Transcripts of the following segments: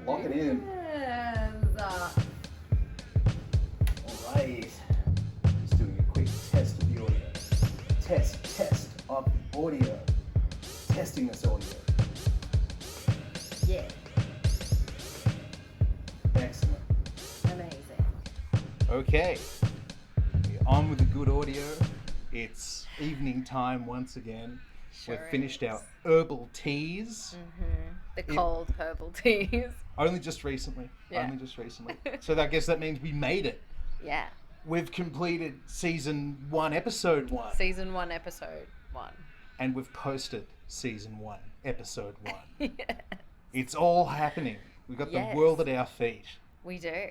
Lock it in. Yes. Alright. Just doing a quick test of the audio. Test of the audio. Testing this audio. Yeah. Excellent. Amazing. Okay. We're on with the good audio. It's evening time once again. Sure We've finished is. our herbal teas. The cold purple teas. Only just recently. Yeah. Only just recently. So I guess that means we made it. Yeah. We've completed season 1, episode 1. Season 1, episode 1. And we've posted season 1, episode 1. Yes. It's all happening. We've got Yes. the world at our feet. We do.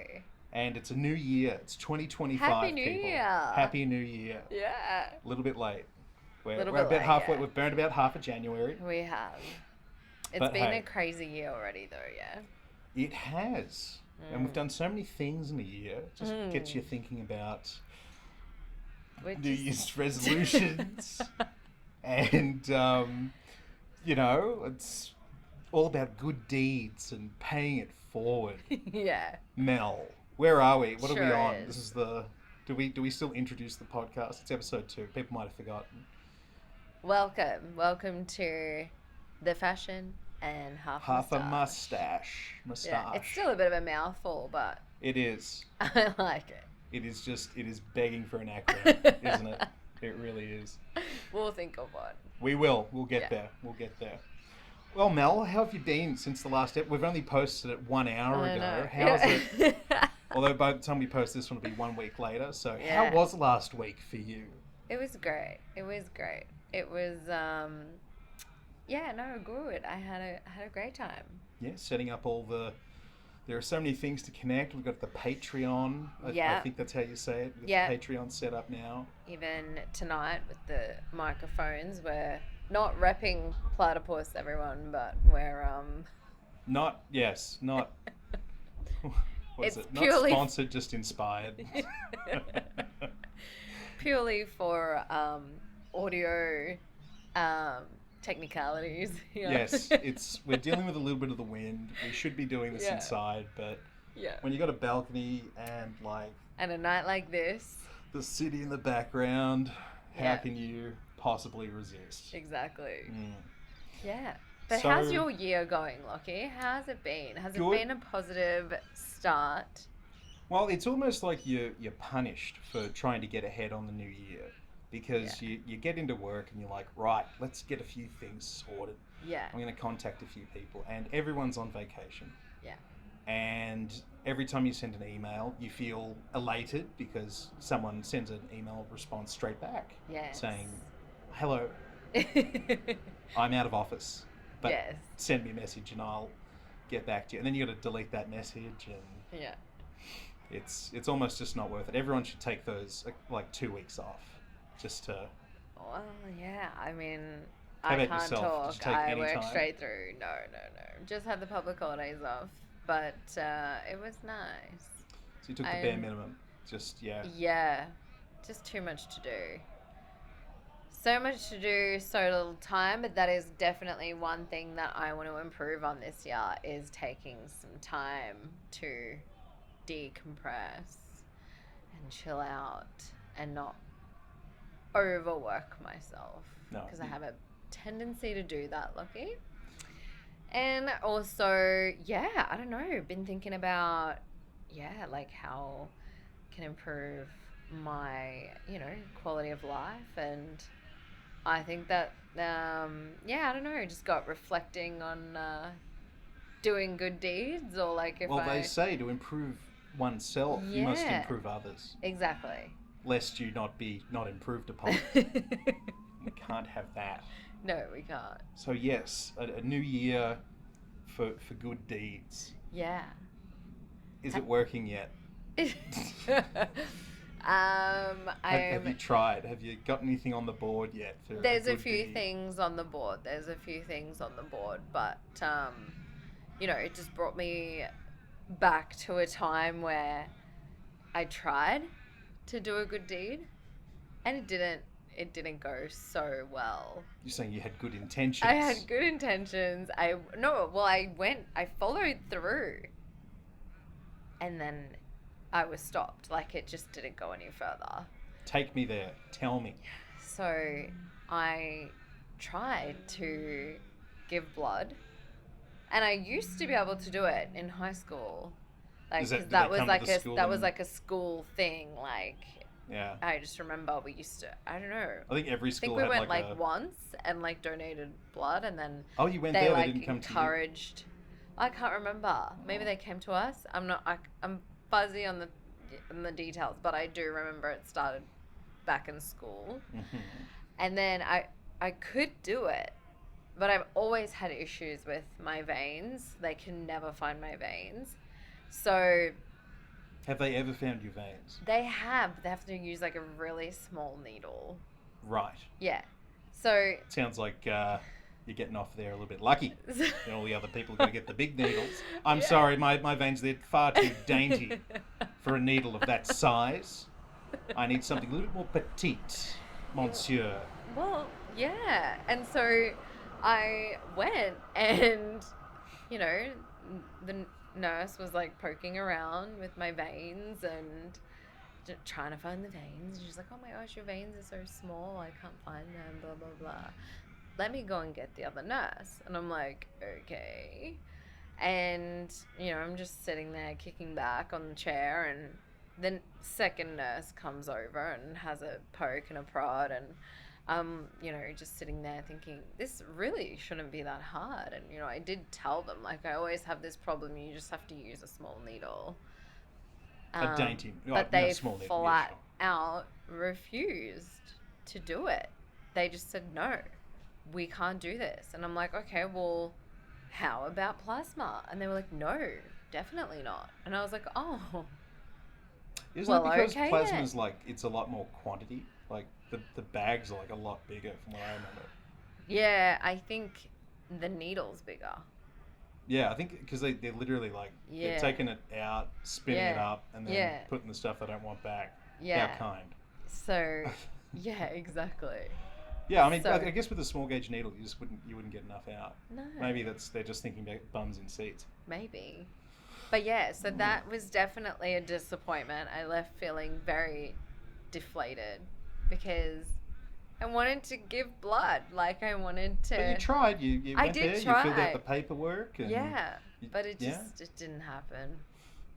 And it's a new year. It's 2025, Happy New people. Year. Happy New Year. Yeah. A little bit late. We're Little about bit late, halfway. yeah. We've burned about half of January. We have. It's But been hey. a crazy year already, though, yeah. It has. And we've done so many things in a year. It just gets you thinking about We're New just- Year's resolutions. And, you know, it's all about good deeds and paying it forward. Yeah. Mel, where are we? What are we Sure on? is. This is the... Do we still introduce the podcast? It's episode 2. People might have forgotten. Welcome to the fashion and half A mustache. Yeah, it's still a bit of a mouthful, but It is. I like it. It is begging for an acronym, isn't it? It really is. We'll think of one. We will. We'll get Yeah. there. We'll get there. Well, Mel, how have you been since the last episode? We've only posted it 1 hour I ago. know. How's Yeah. it? Although by the time we post this one, it'll be 1 week later. So Yeah. how was last week for you? It was great. It was yeah, no, good. I had a great time. Yeah, setting up all the... There are so many things to connect. We've got the Patreon. I Yeah. think that's how you say it. We've got Yeah. the Patreon set up now. Even tonight with the microphones, we're not repping Platypus, everyone, but we're Not... Yes, not... What is It's it? Not purely- sponsored, just inspired. purely for audio technicalities. Yeah. Yes, we're dealing with a little bit of the wind. We should be doing this Yeah. inside, but Yeah. when you got a balcony and like And a night like this, the city in the background, how Yeah. can you possibly resist? exactly. Mm. Yeah. But So- how's your year going, Lockie? How's it been? Has Good. it been a positive start? Well, it's almost like you're punished for trying to get ahead on the new year because you get into work and you're like, right, let's get a few things sorted. Yeah. I'm going to contact a few people, and everyone's on vacation. Yeah. And every time you send an email, you feel elated because someone sends an email response straight back Yes. saying, hello, I'm out of office, but Yes. send me a message and I'll get back to you. And then you got to delete that message, and Yeah. it's almost just not worth it. Everyone should take those like 2 weeks off just to... Well, yeah. I mean, How I about can't yourself? talk. Did you take I any work time? straight through. No. Just had the public holidays off, but it was nice. So you took the bare I'm- minimum. Just, yeah. Yeah, just too much to do. So much to do, so little time, but that is definitely one thing that I want to improve on this year is taking some time to decompress and chill out and not overwork myself. No, Because I you- have a tendency to do that, Lucky. And also, yeah, I don't know, been thinking about, yeah, like how can improve my, quality of life. And I think that, yeah, I don't know, just got reflecting on doing good deeds or like if Well, I... they say to improve oneself, you must Yeah. improve others, Exactly. lest you not be not improved upon. We can't have that. No, we can't. So yes, a new year for good deeds. Yeah. Is it working yet? Have I'm... you tried? Have you got anything on the board yet? For There's a good few deed? things on the board. But it just brought me back to a time where I tried to do a good deed and it it didn't go so well. You're saying you had good intentions. I had good intentions. I followed through, and then I was stopped. Like, it just didn't go any further. Take me there. Tell me. So I tried to give blood, and I used to be able to do it in high school. Like, Is that- 'cause did that they was come to like the a school that was and- like a school thing. Like, Yeah. I just remember we used to. I don't know. I think every I think school we had went like like a... once and like donated blood, and then Oh, you went they there. like They didn't come to you. encouraged. I can't remember. Maybe they came to us. I'm fuzzy on the details, but I do remember it started back in school, Mhm. and then I could do it, but I've always had issues with my veins. They can never find my veins, so Have they ever found your veins? they have to use like a really small needle. Right. Yeah, so. Sounds like you're getting off there a little bit lucky. And all the other people are going to get the big needles. I'm Yeah. sorry, my veins, they're far too dainty for a needle of that size. I need something a little bit more petite, monsieur. Well, yeah. And so I went, and, the nurse was like poking around with my veins and trying to find the veins. And she's like, oh my gosh, your veins are so small. I can't find them, blah, blah, blah. Let me go and get the other nurse. And I'm like, okay. And, I'm just sitting there kicking back on the chair, and the second nurse comes over and has a poke and a prod, and just sitting there thinking, this really shouldn't be that hard. And, I did tell them, like, I always have this problem, you just have to use a small needle. A dainty, But they small needle. Yeah, flat sure. out refused to do it. They just said, no, we can't do this. And I'm like, okay, well, how about plasma? And they were like, no, definitely not. And I was like, oh. Isn't Well, it because okay plasma's like, it's a lot more quantity? Like, the bags are like a lot bigger from what I remember. Yeah, I think the needle's bigger. Yeah, I think because they're literally like, Yeah. they're taking it out, spinning it Yeah. up, and then Yeah. putting the stuff they don't want back. Yeah. How kind. So, yeah, exactly. Yeah, I mean, So- I guess with a small gauge needle, you wouldn't get enough out. No. Maybe they're just thinking about bums in seats. Maybe. But yeah, so that was definitely a disappointment. I left feeling very deflated because I wanted to give blood. Like, I wanted to. But you tried. You I went did there. You filled try. out the paperwork. And Yeah, you- but it yeah? just didn't happen.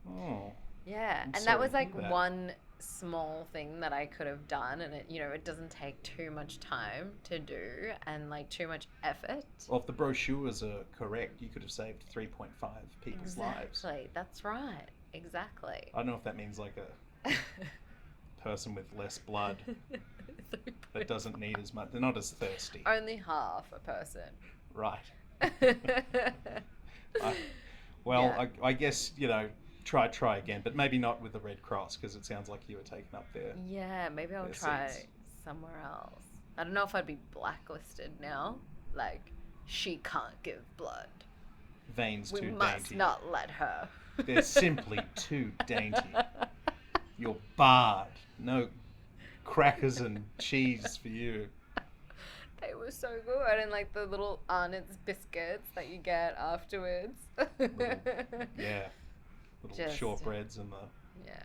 Oh, Yeah, I'm and sorry that was to like hear that. one small thing that I could have done, and it doesn't take too much time to do and like too much effort. well, if the brochures are correct, you could have saved 3.5 people's lives. Exactly, that's right. Exactly. I don't know if that means like a person with less blood that doesn't need as much. They're not as thirsty. Only half a person. Right. Yeah. I guess, try again, but maybe not with the Red Cross because it sounds like you were taken up there. Yeah, maybe I'll Their try seats. somewhere else. I don't know if I'd be blacklisted now. Like, she can't give blood. Veins We too must dainty. not let her. They're simply too dainty. You're barred. No crackers and cheese for you. They were so good, and like the little Arnott's biscuits that you get afterwards. Yeah. Little Just- shortbreads and the Yeah.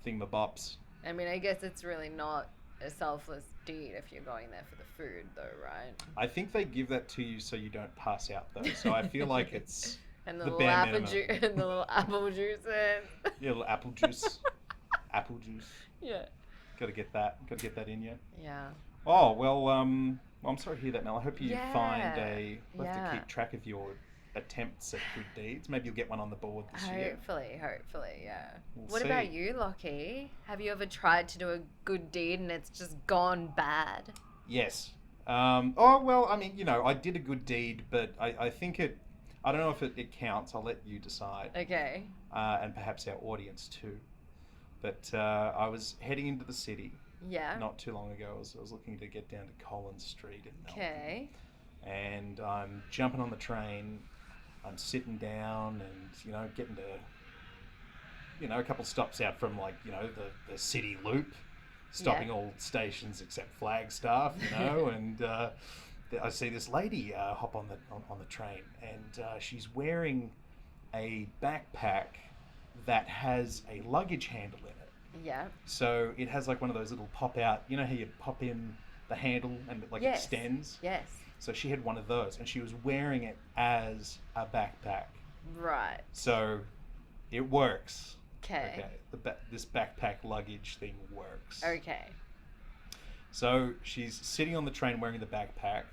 thingamabops. I mean, I guess it's really not a selfless deed if you're going there for the food, though, right? I think they give that to you so you don't pass out, though. So I feel like it's And the the little bare apple minimum. juice, and the little apple juices. Yeah, little apple juice. Apple juice. Yeah. Got to get that. Got to get that in you. Yeah. Oh well. I'm sorry to hear that, Mel. I hope you find Yeah. We'll have Yeah. to keep track of your attempts at good deeds. Maybe you'll get one on the board this year. Hopefully, yeah. We'll What see. about you, Lockie? Have you ever tried to do a good deed and it's just gone bad? Yes. Oh well. I mean, I did a good deed, but I think it. I don't know if it counts. I'll let you decide, Okay. and perhaps our audience too. But I was heading into the city Yeah. not too long ago. I was looking to get down to Collins Street in Melbourne. Okay. And I'm jumping on the train. I'm sitting down and, getting to, a couple stops out from the city loop. stopping all stations except Flagstaff, and I see this lady hop on the train, and she's wearing a backpack that has a luggage handle in it. Yeah. So it has like one of those little pop out, you know how you pop in the handle and it Yes. extends? Yes. So she had one of those, and she was wearing it as a backpack. Right. So it works. Okay. This backpack luggage thing works. Okay. So she's sitting on the train wearing the backpack.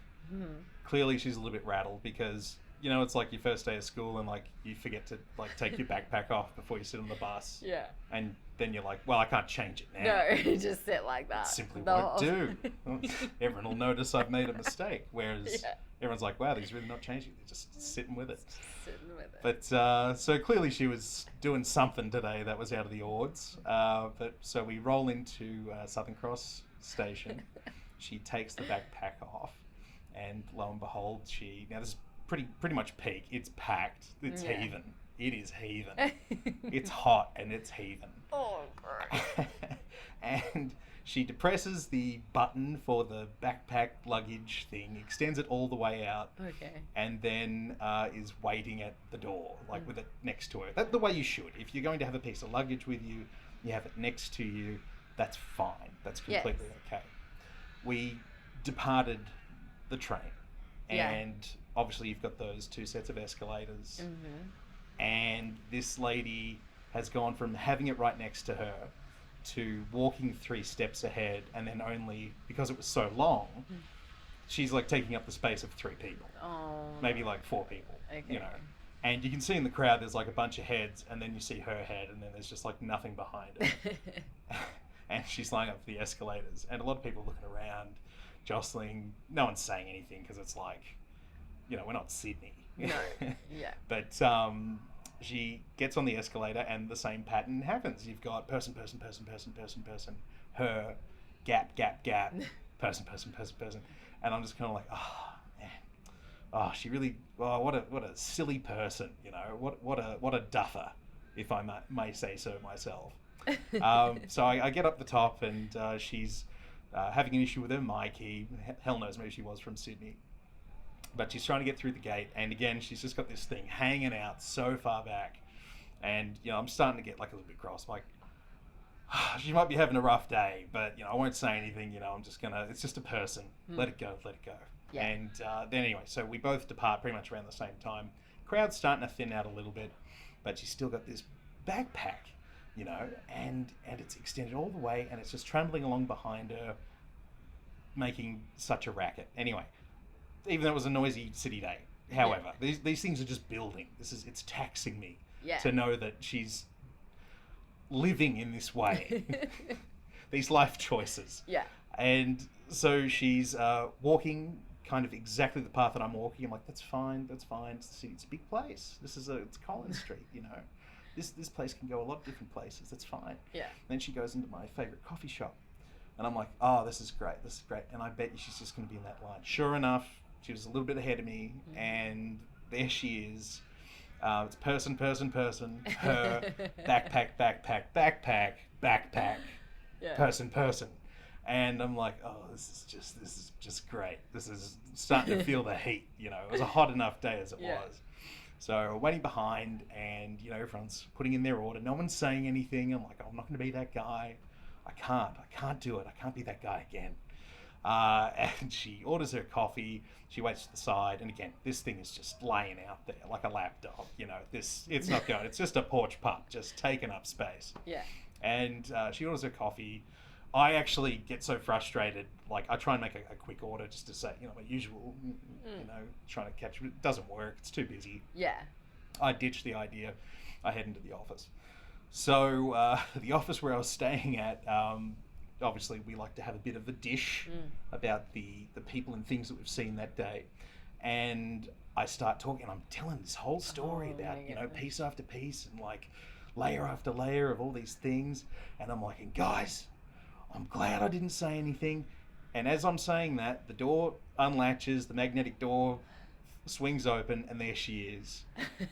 Clearly she's a little bit rattled because, it's like your first day of school and like you forget to like take your backpack off before you sit on the bus. Yeah. And then you're like, well, I can't change it now. No, just sit like that. It simply won't do. Everyone will notice I've made a mistake. Whereas everyone's like, wow, he's really not changing. They're just sitting with it. Sitting with it. But so clearly she was doing something today that was out of the odds. But so we roll into Southern Cross Station. She takes the backpack off, and lo and behold, now this is pretty much peak. It's packed. It's heaving. It is heaving. It's hot and it's heaving. Oh, gross. And she depresses the button for the backpack luggage thing, extends it all the way out, Okay. and then is waiting at the door, like with it next to her. That's the way you should. If you're going to have a piece of luggage with you, you have it next to you. That's fine. That's completely okay. We departed the train, and obviously you've got those two sets of escalators, and this lady has gone from having it right next to her to walking 3 steps ahead, and then only because it was so long, she's like taking up the space of 3 people. Oh. Maybe like 4 people. Okay. And you can see in the crowd there's like a bunch of heads, and then you see her head, and then there's just like nothing behind her. And she's lying up the escalators, and a lot of people looking around, jostling. No one's saying anything because it's like, we're not Sydney. No. Yeah. But she gets on the escalator, and the same pattern happens. You've got person, her, gap, person, and I'm just kind of like, oh man, oh she really, what a silly person, what a duffer, if I may say so myself. So I get up the top, and she's having an issue with her my key. Hell knows maybe she was from Sydney. But she's trying to get through the gate, and again, she's just got this thing hanging out so far back. And, I'm starting to get like a little bit cross. I'm like, she might be having a rough day, but, I won't say anything. I'm just it's just a person. Let it go. Yeah. And then anyway, so we both depart pretty much around the same time. Crowd's starting to thin out a little bit, but she's still got this backpack, and it's extended all the way, and it's just trundling along behind her, making such a racket. Anyway, even though it was a noisy city day, however, these things are just building. It's taxing me to know that she's living in this way. These life choices. Yeah. And so she's walking kind of exactly the path that I'm walking. I'm like, that's fine. It's a big place. It's Collins Street, This place can go a lot of different places. That's fine. Yeah. Then she goes into my favorite coffee shop, and I'm like, oh, this is great. And I bet you she's just going to be in that line. Sure enough, she was a little bit ahead of me, and there she is. It's person, her, backpack, person. And I'm like, oh, this is just great. This is starting to feel the heat, It was a hot enough day as it was. So waiting behind, and, everyone's putting in their order. No one's saying anything. I'm like, oh, I'm not going to be that guy. I can't do it. I can't be that guy again. And she orders her coffee. She waits to the side, and again, this thing is just laying out there like a lapdog. It's not going. It's just a porch pup, just taking up space. Yeah. And she orders her coffee. I actually get so frustrated. Like, I try and make a quick order just to say, my usual, trying to catch. It doesn't work. It's too busy. Yeah. I ditch the idea. I head into the office. So the office where I was staying at. Obviously, we like to have a bit of a dish about the people and things that we've seen that day. And I start talking, and I'm telling this whole story about, piece after piece and like layer after layer of all these things. And I'm like, and guys, I'm glad I didn't say anything. And as I'm saying that, the door unlatches, the magnetic door swings open, and there she is.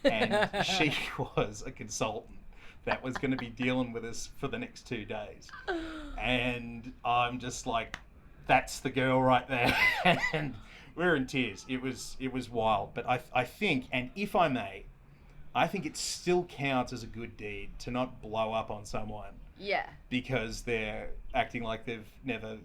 And she was a consultant. that was going to be dealing with us for the next 2 days. And I'm just like, that's the girl right there. And we're in tears. It was wild. But I think, and if I may, I think it still counts as a good deed to not blow up on someone Yeah. because they're acting like they've never...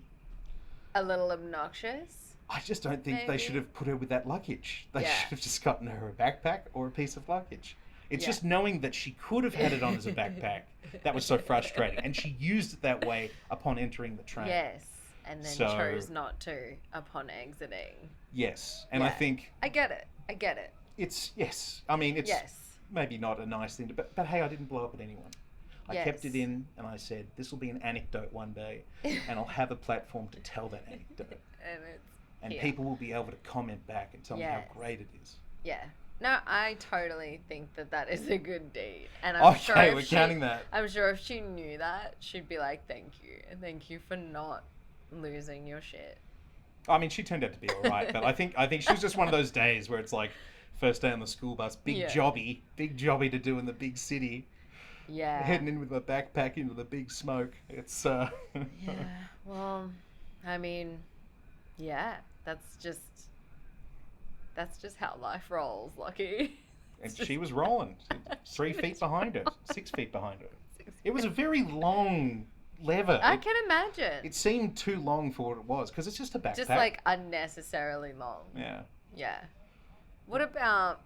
A little obnoxious. I just don't think they Maybe. should have put her with that luggage. They Yeah. should have just gotten her a backpack or a piece of luggage. It's Yeah. just knowing that she could have had it on as a backpack. That was so frustrating. And she used it that way upon entering the train. Yes. And then So- chose not to upon exiting. Yes. And I Yeah. think I get it. it's, yes. I mean, it's Yes. maybe not a nice thing to, but hey, I didn't blow up at anyone. I kept it Yes. in and I said, this will be an anecdote one day and I'll have a platform to tell that anecdote. And it's And here. people will be able to comment back and tell me Yes. how great it is. Yeah. No, I totally think that is a good deed. And I'm sure Okay, if we're she, counting that. I'm sure if she knew that, she'd be like, thank you. And thank you for not losing your shit. I mean, she turned out to be all right, but I think she was just one of those days where it's like first day on the school bus, big Yeah. jobby to do in the big city, Yeah. heading in with my backpack into the big smoke. It's Yeah. Well, I mean, yeah, that's just how life rolls, Lucky. and It's just- she was rolling 3 feet behind her, 6 feet behind her. It was a very long lever. I can imagine. It seemed too long for what it was because it's just a backpack. Just like unnecessarily long. yeah. Yeah. What about?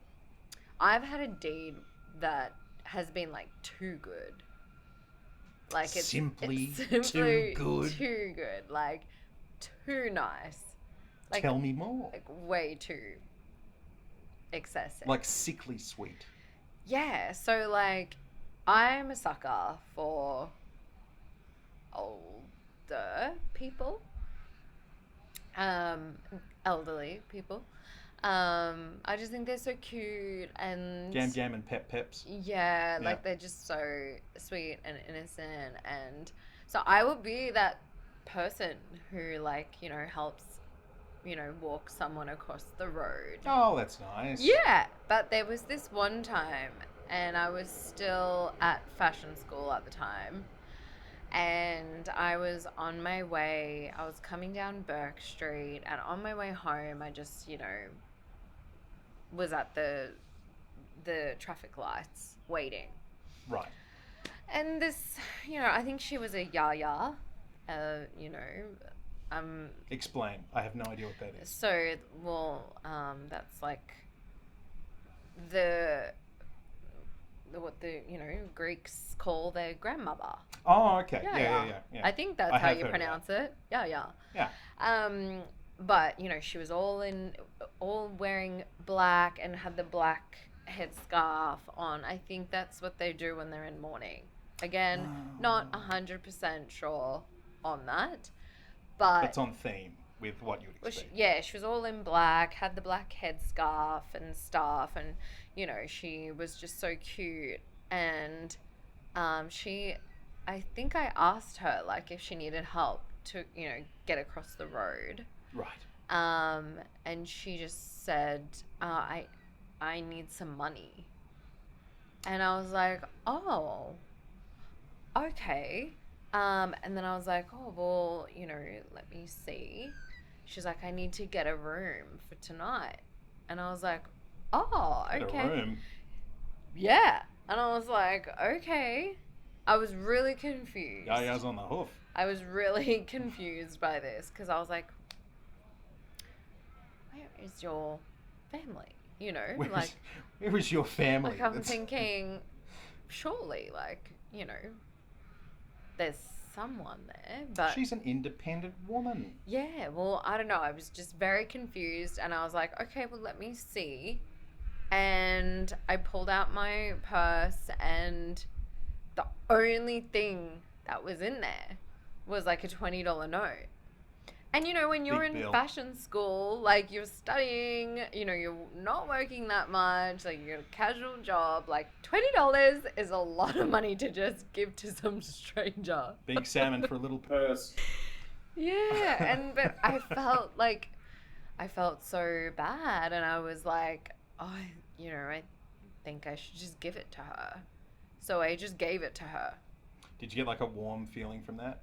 I've had a deed that has been like too good. Like it's Simply it's too good. Too good. Like too nice. Like Tell me more. like way too excessive. Like sickly sweet. Yeah, so like I'm a sucker for older people. Elderly people. I just think they're so cute and Gam and peps. yeah, Yeah. like they're just so sweet and innocent, and so I would be that person who like, you know, helps, you know, walk someone across the road. Oh, that's nice. Yeah, but there was this one time, and I was still at fashion school at the time, and I was on my way, I was coming down Burke Street, and on my way home, I just, you know, was at the traffic lights waiting. Right. And this, you know, I think she was a yaya, you know, Explain. I have no idea what that is. so, well, that's like the what the, you know, Greeks call their grandmother. Oh, okay. Yeah. Yeah. I think that's I how have you heard of pronounce it. Yeah. Yeah. But you know, she was all wearing black and had the black headscarf on. I think that's what they do when they're in mourning. Again, not 100% sure on that, but It's on theme with what you'd well, she, expect. yeah, she was all in black, had the black headscarf and stuff, and you know, she was just so cute. And I think I asked her like if she needed help to, you know, get across the road. Right. And she just said, I need some money. And I was like, oh, okay. And then I was like, oh, well, you know, let me see. She's like, I need to get a room for tonight. And I was like, oh, Get okay. a room. Yeah. And I was like, okay. I was really confused. Yaya's on the hoof. I was really confused by this because I was like, where is your family? You know, Where is your family? like I'm That's- thinking, surely, like, you know, there's someone there, but She's an independent woman. yeah, well, I don't know. I was just very confused, and I was like, okay, well, let me see. And I pulled out my purse, and the only thing that was in there was like a $20 note. And you know, when you're Big in bill. fashion school, like you're studying, you know, you're not working that much, like you're a casual job, like $20 is a lot of money to just give to some stranger. Big salmon for a little purse. Yeah, and but I felt so bad, and I was like, oh, you know, I think I should just give it to her, So I just gave it to her. Did you get like a warm feeling from that?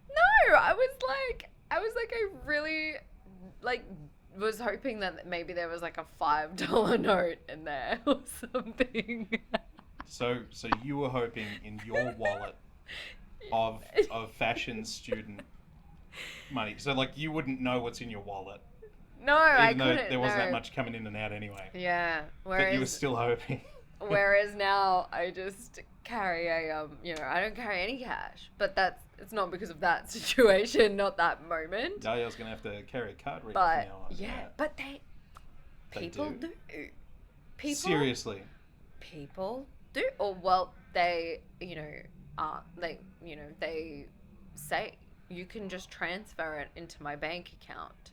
No, I was like, I really like was hoping that maybe there was like a $5 note in there or something. So you were hoping in your wallet of fashion student money. So like you wouldn't know what's in your wallet, No, I even though couldn't. there wasn't no. that much coming in and out anyway. Yeah. But you were still hoping. Whereas now I just carry a I don't carry any cash. But it's not because of that situation, not that moment. Dahlia's gonna have to carry a card reader But from now on. yeah, but people do. People Seriously. People do. Or well, they they say you can just transfer it into my bank account.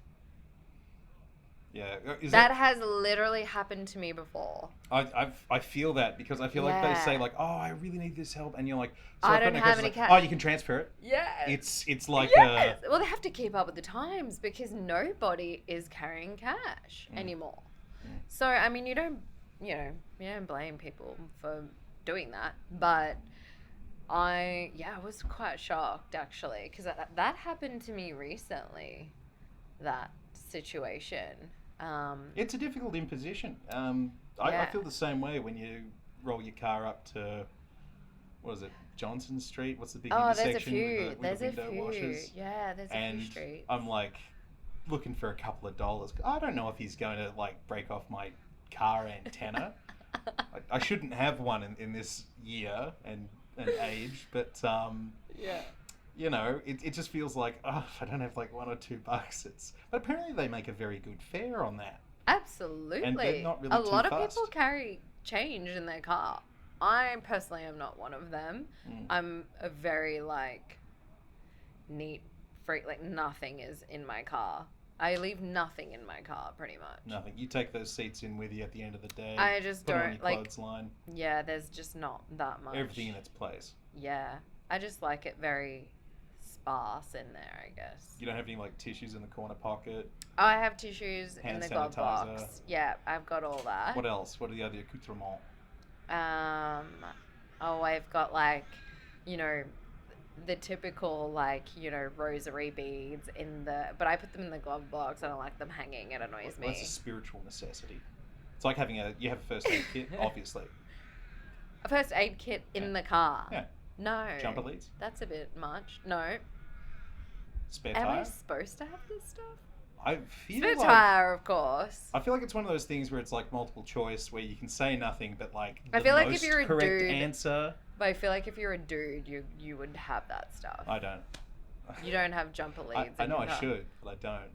Yeah, That has literally happened to me before. I feel that because I feel like they say Yeah. like, oh, I really need this help, and you're like, so I I've got don't no have cash. any It's like, cash. oh, you can transfer it. Yeah. It's like Yes. Well, they have to keep up with the times because nobody is carrying cash anymore. Mm. So I mean, you don't blame people for doing that, but I was quite shocked actually because that happened to me recently. That situation. It's a difficult imposition. I Yeah. feel the same way when you roll your car up to, what is it, Johnson Street? What's the big Oh, there's a intersection few. with There's the a window few. washers? Yeah, there's a And few streets. I'm like looking for a couple of dollars. I don't know if he's going to like break off my car antenna. I shouldn't have one in this year and age, but Yeah. you know, it just feels like, oh, if I don't have like $1 or $2, but apparently they make a very good fare on that. Absolutely. And they're not really a too lot of fast. people carry change in their car. I personally am not one of them. Mm. I'm a very like neat freak. Like nothing is in my car. I leave nothing in my car pretty much. Nothing. You take those seats in with you at the end of the day. I just put it on don't your like. clothesline. Yeah, there's just not that much. Everything in its place. Yeah, I just like it very sparse in there, I guess. You don't have any like tissues in the corner pocket. I have tissues in Hand the glove sanitizer. box. Yeah, I've got all that. What else? What are the other accoutrements? I've got like, the typical like, rosary beads but I put them in the glove box. I don't like them hanging. It annoys Well, me. that's a spiritual necessity. It's like you have a first aid kit, obviously. A first aid kit in the car. Yeah. No. Jumper leads, That's a bit much. No. spare Am I tire. supposed to have this stuff? I feel Spare like tire, of course. I feel like it's one of those things where it's like multiple choice, where you can say nothing, but like I the feel like if most you're a correct dude- answer. But I feel like if you're a dude, you would have that stuff. I don't. You don't have jumper leads. I in know your I car. should, but I don't.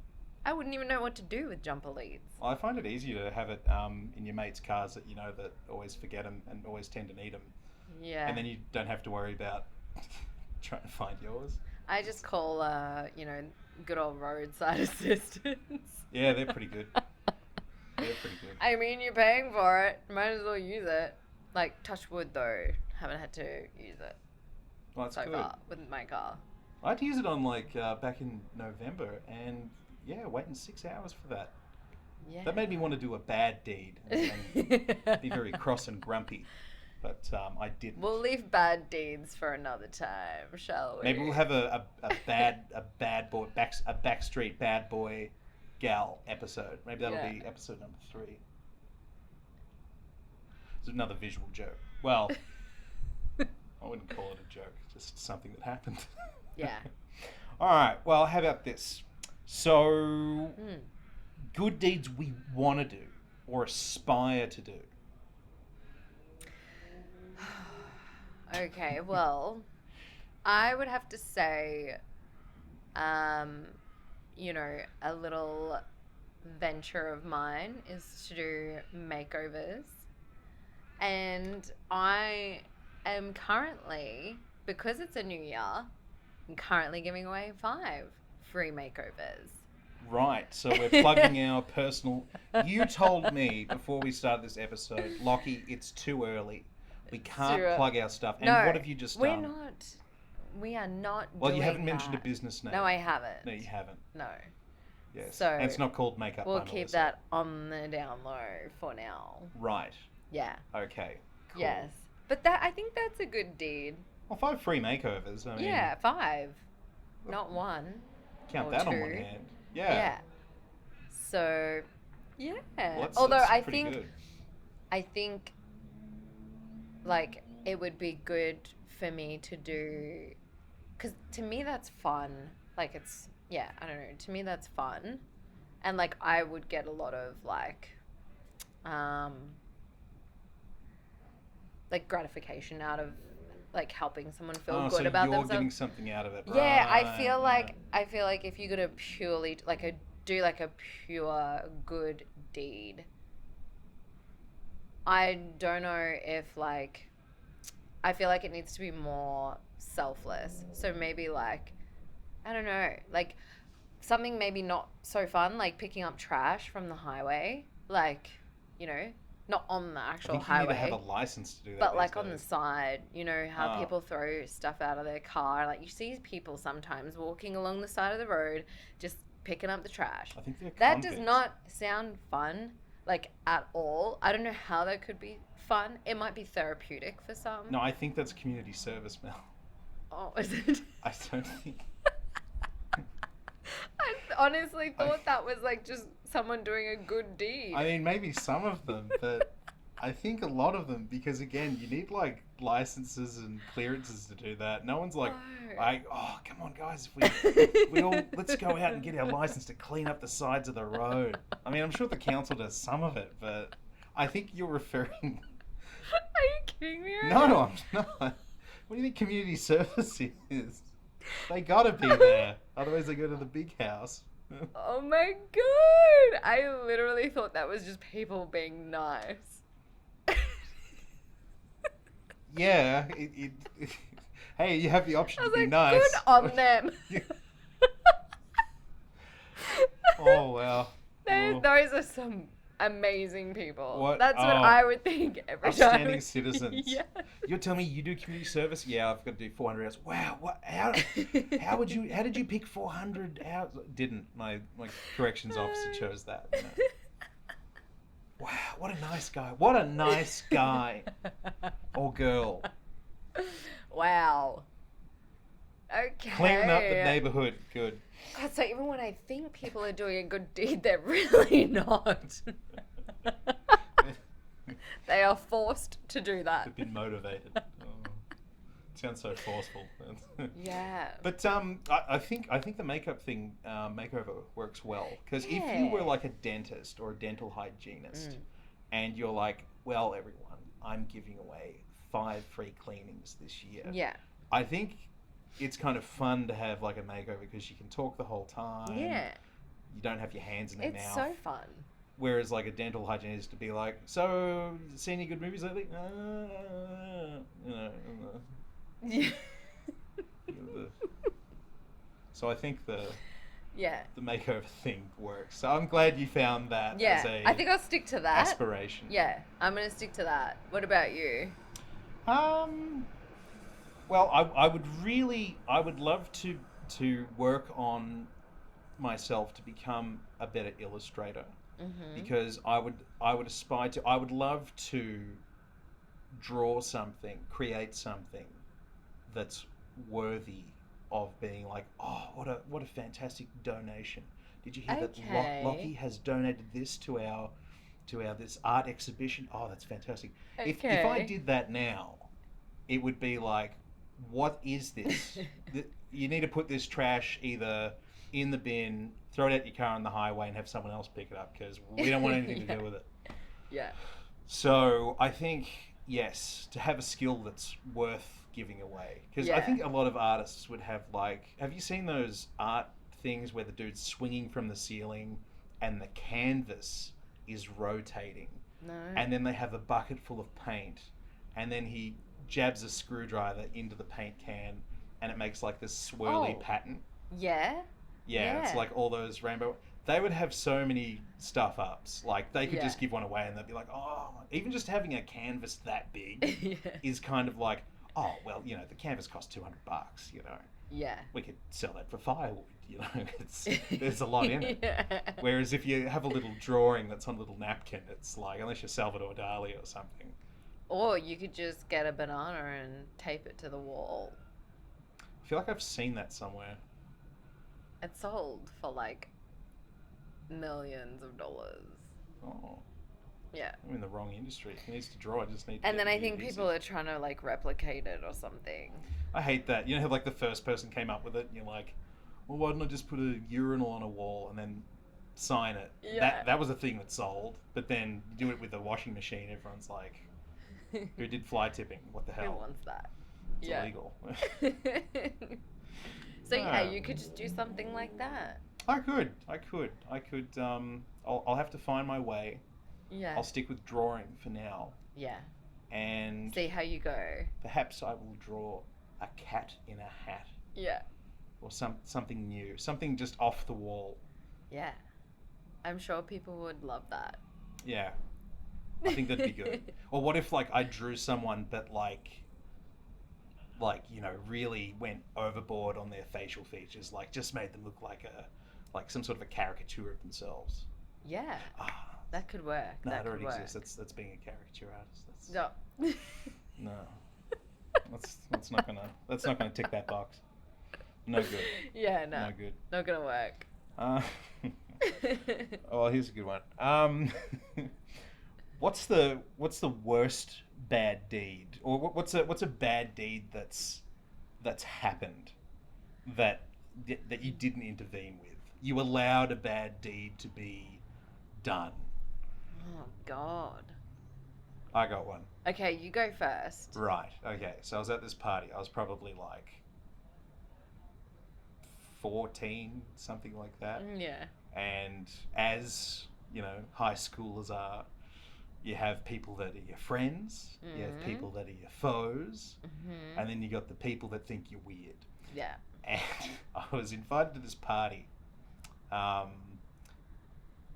I wouldn't even know what to do with jumper leads. Well, I find it easier to have it in your mates' cars that you know that always forget them and always tend to need them, Yeah. and then you don't have to worry about trying to find yours. I just call, good old roadside assistance. Yeah, they're pretty good. They're pretty good. I mean, you're paying for it. Might as well use it. Like, touch wood, though. Haven't had to use it Well, that's so good. far with my car. I had to use it on like back in November, and yeah, waiting 6 hours for that. Yeah. That made me want to do a bad deed and be very cross and grumpy, but I didn't. We'll leave bad deeds for another time, shall we? Maybe we'll have a bad boy a backstreet bad boy gal episode. Maybe that'll be episode number 3. It's another visual joke. Well, I wouldn't call it a joke. Just something that happened. Yeah. All right. Well, how about this? So, Mm. good deeds we want to do or aspire to do. Okay, well, I would have to say, a little venture of mine is to do makeovers. And I am currently, because it's a new year, I'm currently giving away 5 free makeovers. Right. So we're plugging our personal. You told me before we started this episode, Lockie, it's too early. We can't Sure. plug our stuff. And No, what have you just done? We are not Well, doing you haven't mentioned a that. business name. No, I haven't. No, you haven't. No. Yes. So, and it's not called Makeup We'll by keep Melissa. that on the down low for now. Right. Yeah. Okay. Cool. Yes. But that I think that's a good deed. Well, 5 free makeovers. I mean, Yeah, 5, not 1 count or that on one 2. hand. Yeah. Yeah. So, yeah. Well, Although that's I pretty think good. I think like it would be good for me to do, because to me that's fun. Like it's, yeah, I don't know, to me that's fun, and like I would get a lot of um gratification out of like helping someone feel Oh, good so about you're themselves. getting something out of it. Yeah, Right, I feel like if you're gonna purely do like a pure good deed, I don't know if like, I feel like it needs to be more selfless. So maybe like, I don't know, like something maybe not so fun, like picking up trash from the highway, like, you know, not on the I actual think you need to have highway, a license to do that. but these like on the days. side, you know, how Oh. people throw stuff out of their car. Like you see people sometimes walking along the side of the road, just picking up the trash. I think they're That does convicts. not sound fun, like at all. I don't know how that could be fun. It might be therapeutic for some. No, I think that's community service, Mel. Oh, is it? I don't think. I honestly thought that was like just someone doing a good deed. I mean, maybe some of them, but I think a lot of them, because again, you need like licenses and clearances to do that. No one's like, No. oh, come on, guys, if we all let's go out and get our license to clean up the sides of the road. I mean, I'm sure the council does some of it, but I think you're referring. Are you kidding me? Right No, now? I'm not. What do you think community service is? They gotta be there, otherwise they go to the big house. Oh my god! I literally thought that was just people being nice. Yeah, hey, you have the option I to was be like, nice. good on them. Oh wow. Oh. Those are some amazing people. What? That's what Oh. I would think every Upstanding time. citizens. Yeah. You're telling me you do community service? Yeah, I've got to do 400 hours. Wow, what? How did you pick 400 hours? Didn't my corrections officer chose that? You know? Wow, what a nice guy. What a nice guy or girl. Wow. Okay. Cleaning up the neighborhood. Good. God, so even when I think people are doing a good deed, they're really not. They are forced to do that. They've been motivated. Oh, it sounds so forceful. Yeah. But I think the makeup thing, makeover works well, because if you were Yeah. like a dentist or a dental hygienist, and you're like, well, everyone, I'm giving away 5 free cleanings this year. Yeah. I think it's kind of fun to have like a makeover because you can talk the whole time. Yeah. You don't have your hands in their It's mouth. so fun. Whereas like a dental hygienist to be like, so seen any good movies lately? You know. Yeah. So I think the Yeah. makeover thing works. So I'm glad you found that as Yeah. a I think I'll stick to that. aspiration. Yeah. I'm going to stick to that. What about you? Well, I would love to work on myself to become a better illustrator, because I would aspire to. I would love to draw something, create something that's worthy of being like, oh, what a fantastic donation. Did you hear Okay. that Lockie has donated this to our this art exhibition? Oh, that's fantastic. If I Okay. did that now, it would be like, what is this? You need to put this trash either in the bin, throw it at your car on the highway, and have someone else pick it up, because we don't want anything to do with it. Yeah. So I think, yes, to have a skill that's worth giving away. Because I Yeah. think a lot of artists would have like, have you seen those art things where the dude's swinging from the ceiling and the canvas is rotating? No. And then they have a bucket full of paint, and then he jabs a screwdriver into the paint can, and it makes like this swirly Oh. pattern. Yeah. Yeah, it's Yeah. like all those rainbow. They would have so many stuff ups. Like they could Yeah. just give one away, and they'd be like, oh, even just having a canvas that big Yeah. is kind of like, oh, well, you know, the canvas costs $200. You know, Yeah. we could sell that for firewood. You know, there's a lot in it. Yeah. Whereas if you have a little drawing that's on a little napkin, it's like, unless you're Salvador Dali or something, Or you could just get a banana and tape it to the wall. I feel like I've seen that somewhere. It's sold for like millions of dollars. Oh, Yeah. I'm in the wrong industry. If he needs to draw, I just need to And get then I new think people adhesive. are trying to like replicate it or something. I hate that. You know how like the first person came up with it and you're like, well, why didn't I just put a urinal on a wall and then sign it? Yeah. That was a thing that sold. But then you do it with a washing machine, everyone's like, who did fly tipping? What the Who hell? wants that? It's Yeah. illegal. So yeah, you could just do something like that. I could. I'll have to find my way. Yeah. I'll stick with drawing for now. Yeah. And See how you go. perhaps I will draw a cat in a hat. Yeah. Or something new. Something just off the wall. Yeah. I'm sure people would love that. Yeah. I think that'd be good. Or what if like I drew someone but like you know really went overboard on their facial features, like just made them look like some sort of a caricature of themselves. Yeah. Ah, That could work. no, That it already could work. exists. That's being a caricature artist. That's No. no. That's not gonna tick that box. No good. Yeah, no. No good. Not gonna work. Uh, oh, here's a good one. What's the worst bad deed, or what's a bad deed that's happened that you didn't intervene with? You allowed a bad deed to be done. Oh God. I got one. Okay, you go first. Right. Okay. So I was at this party. I was probably like 14, something like that. Yeah. And as you know, high schoolers are, you have people that are your friends, you have Mhm. people that are your foes, Mhm. and then you got the people that think you're weird. Yeah. And I was invited to this party.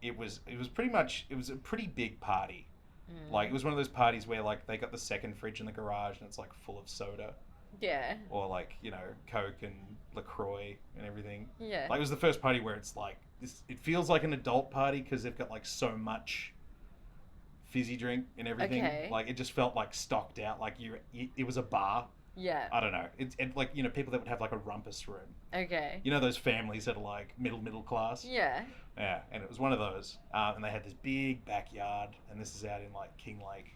It was a pretty big party. Mm. Like it was one of those parties where like they got the second fridge in the garage and it's like full of soda, Yeah. or like you know Coke and LaCroix and everything. Yeah. Like it was the first party where it's like this. It feels like an adult party because they've got like so much fizzy drink and everything. Okay. Like it just felt like stocked out. Like it was a bar. Yeah. I don't know. It's like you know people that would have like a rumpus room. Okay. You know those families that are like middle class. Yeah. Yeah, and it was one of those. And they had this big backyard, and this is out in like King Lake.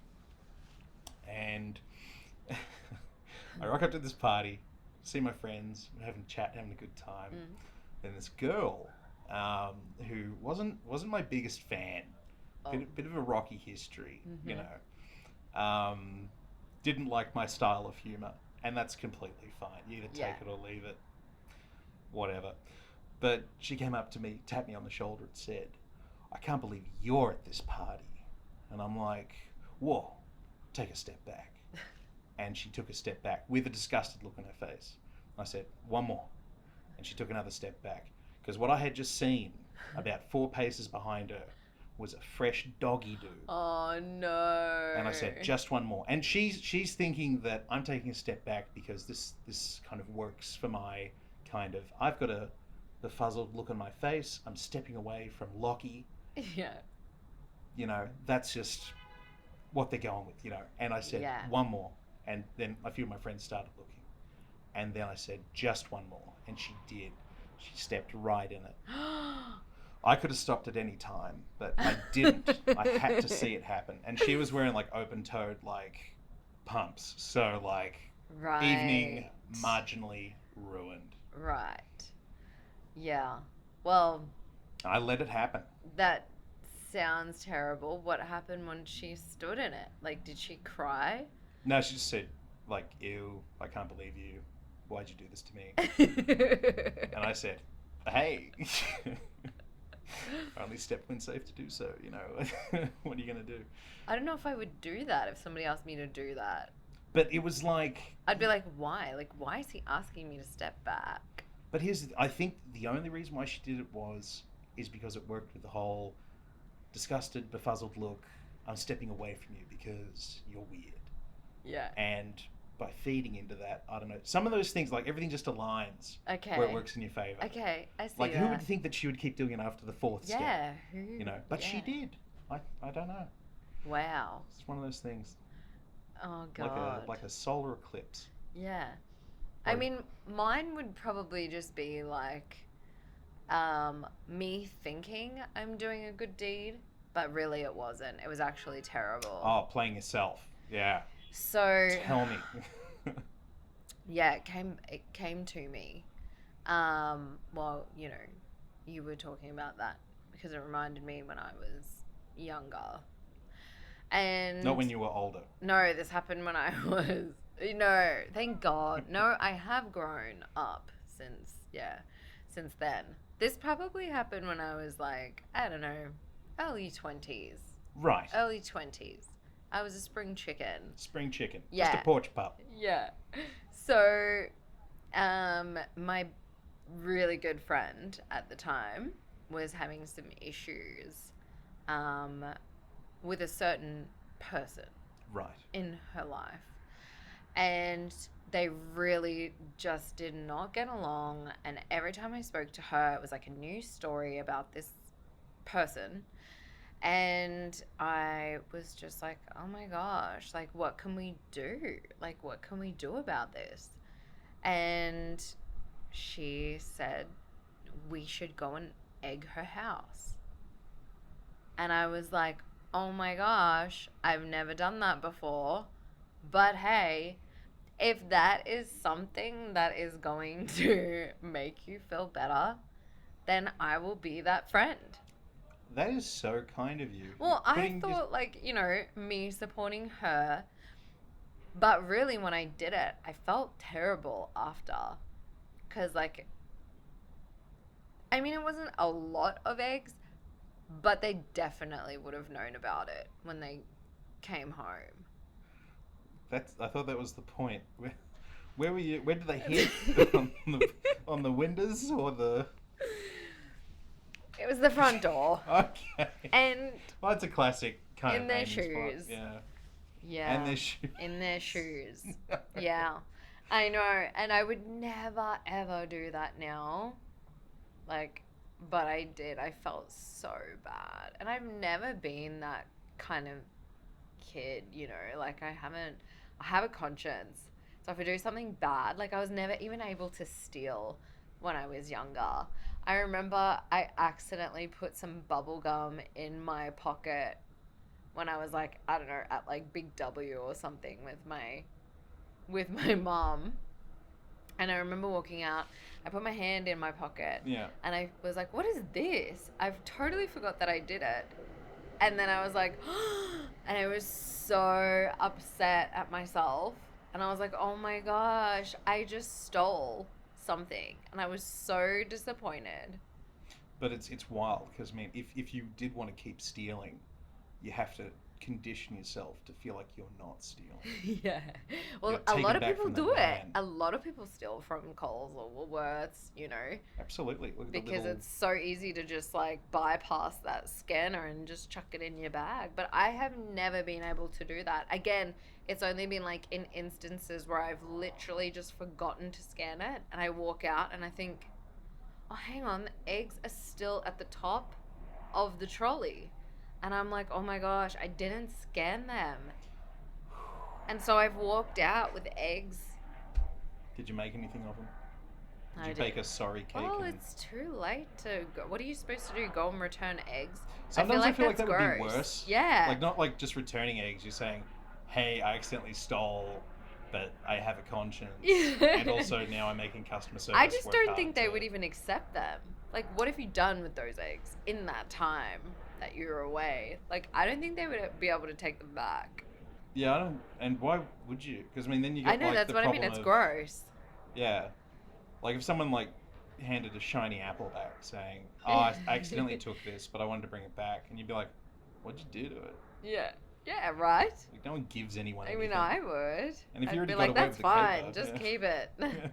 And I rock up to this party, see my friends, we're having a chat, having a good time. Mm. And this girl, who wasn't my biggest fan, Oh. bit of a rocky history, you Mhm. know, didn't like my style of humor, and that's completely fine. You either take Yeah. it or leave it, whatever. But she came up to me, tapped me on the shoulder, and said, "I can't believe you're at this party." And I'm like, "Whoa, take a step back." And she took a step back with a disgusted look on her face. I said, "One more." And she took another step back. Because what I had just seen, about 4 paces behind her, was a fresh doggy do. Oh no. And I said, "Just one more." And she's thinking that I'm taking a step back because this kind of works for my kind of, I've got a befuzzled look on my face. I'm stepping away from Lockie. Yeah. You know, that's just what they're going with, you know. And I said, Yeah. "One more." And then a few of my friends started looking. And then I said, "Just one more." And she did. She stepped right in it. I could have stopped at any time, but I didn't. I had to see it happen. And she was wearing like open-toed like pumps. So like Right. evening marginally ruined. Right. Yeah. Well, I let it happen. that sounds terrible. What happened when she stood in it? Like, did she cry? No, she just said like, "Ew, I can't believe you. Why'd you do this to me?" And I said, "Hey, I only stepped when safe to do so, you know." What are you going to do? I don't know if I would do that if somebody asked me to do that. But it was like, I'd be like, why? Like, why is he asking me to step back? but I think the only reason why she did it is because it worked with the whole disgusted, befuzzled look. I'm stepping away from you because you're weird. Yeah. And by feeding into that, I don't know, some of those things, like everything just aligns Okay. where it works in your favor. Okay, I see Like that. who would think that she would keep doing it after the 4th step? Yeah. Who? You know, but she yeah. did. I don't know. Wow. It's one of those things. Oh like God. a solar eclipse. Yeah. I Or- mean, mine would probably just be like me thinking I'm doing a good deed, but really it wasn't. It was actually terrible. Oh, playing yourself. Yeah. So Tell me. yeah, it came to me. Well, you know, you were talking about that because it reminded me when I was younger. And Not when you were older. no, this happened when I was no, thank God. No, I have grown up since then. This probably happened when I was like, I don't know, early 20s. Right. Early 20s. I was a spring chicken. Spring chicken. Yeah. Just a porch pup. Yeah. So, my really good friend at the time was having some issues with a certain person Right. in her life. And they really just did not get along. And every time I spoke to her, it was like a new story about this person. And I was just like, oh my gosh, like, what can we do? Like, what can we do about this? And she said, we should go and egg her house. And I was like, oh my gosh, I've never done that before. But hey, if that is something that is going to make you feel better, then I will be that friend. That is so kind of you. Well, I Putting your- thought, like, you know, me supporting her, but really when I did it, I felt terrible after. Because, like, I mean, it wasn't a lot of eggs, but they definitely would have known about it when they came home. I thought that was the point. Where were you? Where did they hit? on the windows or the? It was the front door. Okay. And Well, it's a classic kind in of their aiming spot. shoes. Yeah. yeah. And their shoes. In their shoes. Yeah. I know. And I would never, ever do that now. Like, but I did. I felt so bad. And I've never been that kind of kid, you know. Like, I have a conscience. So if I do something bad, like, I was never even able to steal when I was younger. I remember I accidentally put some bubble gum in my pocket when I was like, I don't know, at like Big W or something with my mom. And I remember walking out, I put my hand in my pocket Yeah. and I was like, what is this? I've totally forgot that I did it. And then I was like, and I was so upset at myself. And I was like, oh my gosh, I just stole something. And I was so disappointed. But it's wild because I mean, if you did want to keep stealing, you have to condition yourself to feel like you're not stealing. Yeah. Well, You're a taking lot of back people from the do it. man. A lot of people steal from Coles or Woolworths, you know, Absolutely. Look at the because little... it's so easy to just like bypass that scanner and just chuck it in your bag. But I have never been able to do that. Again, it's only been like in instances where I've literally just forgotten to scan it and I walk out and I think, oh, hang on, the eggs are still at the top of the trolley. And I'm like, oh my gosh, I didn't scan them. And so I've walked out with eggs. Did you make anything of them? Did I you did. bake a sorry cake? Well, and... it's too late to go. What are you supposed to do? Go and return eggs? Sometimes I feel like that that's would be gross. worse. Yeah. Like not like just returning eggs. You're saying, hey, I accidentally stole, but I have a conscience. And also now I'm making customer service. I just work don't hard think they to- would even accept them. Like, what have you done with those eggs in that time that you were away? Like, I don't think they would be able to take them back. Yeah, I don't. And why would you? Because I mean, then you get I know, like, that's the what I mean. problem It's of- gross. Yeah, like if someone like handed a shiny apple back saying, "Oh, I accidentally took this, but I wanted to bring it back," and you'd be like, "What'd you do to it?" Yeah. Yeah, right? Like no one gives anyone. I mean, anything. I would. And if I'd you already be got like, away that's with the fine. keeper, Just yeah. keep it.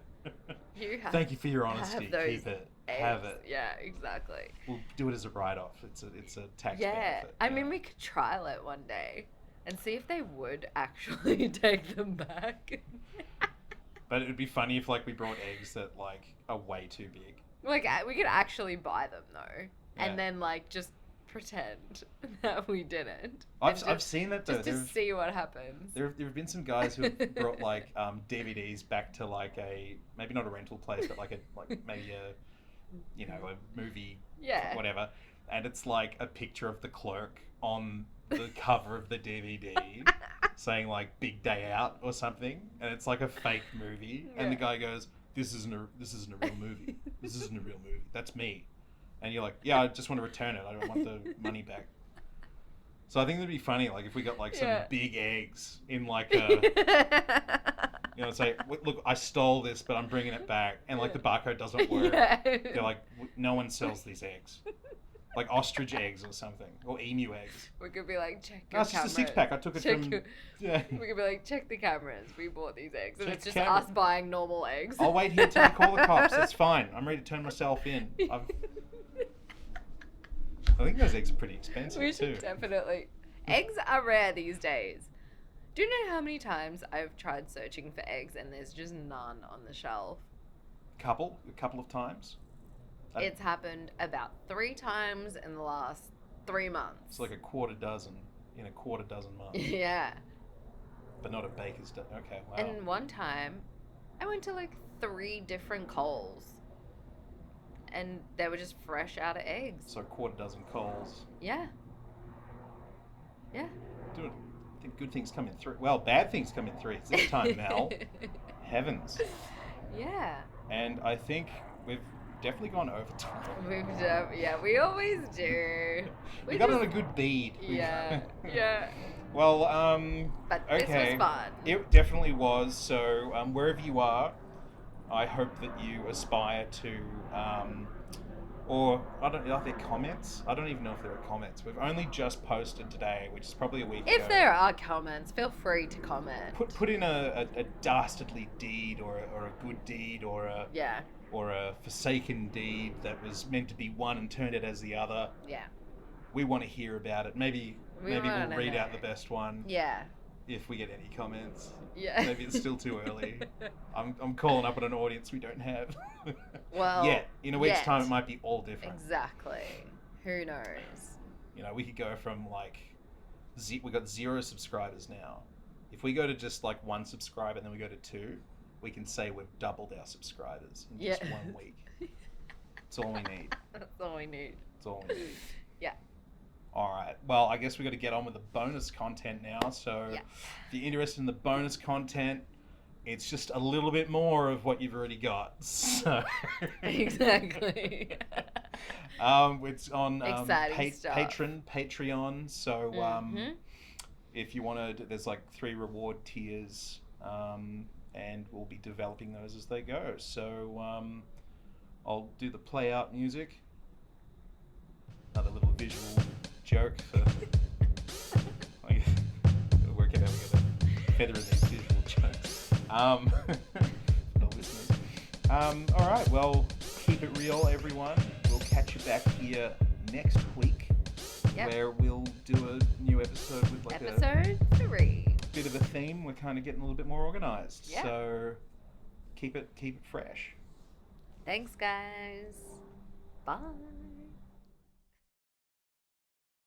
You have Thank you for your have honesty. those Keep it. eggs. Have it. Yeah, exactly. We'll do it as a write-off. It's a tax Yeah, benefit. I mean, we could trial it one day and see if they would actually take them back. But it would be funny if like we brought eggs that like are way too big. Like, we could actually buy them though, Yeah. and then like just pretend that we didn't. I've seen that though. Just to see what happens. There have been some guys who have brought like DVDs back to like maybe not a rental place, but like maybe a movie, Yeah. whatever, and it's like a picture of the Clerk on the cover of the DVD, saying like "Big Day Out" or something, and it's like a fake movie, and the Yeah. guy goes, "This isn't a real movie. This isn't a real movie. That's me." And you're like, "Yeah, I just want to return it. I don't want the money back." So I think it'd be funny, like if we got like some Yeah. big eggs in like a, say, "Look, I stole this, but I'm bringing it back," and like the barcode doesn't work. Yeah. They're like, "No one sells these eggs." Like ostrich eggs or something, or emu eggs. We could be like, check No, your it's just cameras. a 6-pack. I took it Check from. your- Yeah. We could be like, check the cameras. We bought these eggs. And Check it's just camera- us buying normal eggs. I'll wait here till you call the cops. It's fine. I'm ready to turn myself in. I think those eggs are pretty expensive We too. should definitely. Eggs are rare these days. Do you know how many times I've tried searching for eggs and there's just none on the shelf? A couple of times. It's happened about 3 times in the last 3 months. It's like a quarter dozen in a quarter dozen months, Yeah. but not a baker's dozen. Okay, wow. And one time, I went to like 3 different Coles. And they were just fresh out of eggs. So a quarter dozen Coles. Yeah. Yeah. I think good things come in three. Well, bad things come in threes this time, Mel. Heavens. Yeah. And I think we've definitely gone over time. We always do. We got on a good bead. Yeah. Yeah. Well, But okay. this was fun. It definitely was. So, wherever you are, I hope that you aspire to, or are there comments? I don't even know if there are comments. We've only just posted today, which is probably a week ago. If there are comments, feel free to comment. Put in a dastardly deed or a good deed or Yeah. a forsaken deed that was meant to be one and turned out as the other. Yeah. We want to hear about it. Maybe we'll wanna read out know. the best one Yeah. if we get any comments. Yeah. Maybe it's still too early. I'm calling up on an audience we don't have. Well, yet in a week's yet. time it might be all different. Exactly. Who knows? We could go from like we got 0 subscribers now. If we go to just like 1 subscriber and then we go to 2, we can say we've doubled our subscribers in just 1 week. That's all we need. That's all we need. That's all we need. Yeah. All right. Well, I guess we got to get on with the bonus content now. So, Yeah. if you're interested in the bonus content, it's just a little bit more of what you've already got. So, Exactly. it's on Exciting stuff. Patreon. So, Mhm. if you want to, there's like 3 reward tiers, and we'll be developing those as they go. So, I'll do the play out music. Another little visual joke for. I gotta work out how we gotta feather in these visual jokes. For the listeners. All right. Well, keep it real, everyone. We'll catch you back here next week, Yep. where we'll do a new episode with like a Episode 3. bit of a theme. We're kind of getting a little bit more organized. Yeah. So keep it fresh. Thanks, guys. Bye.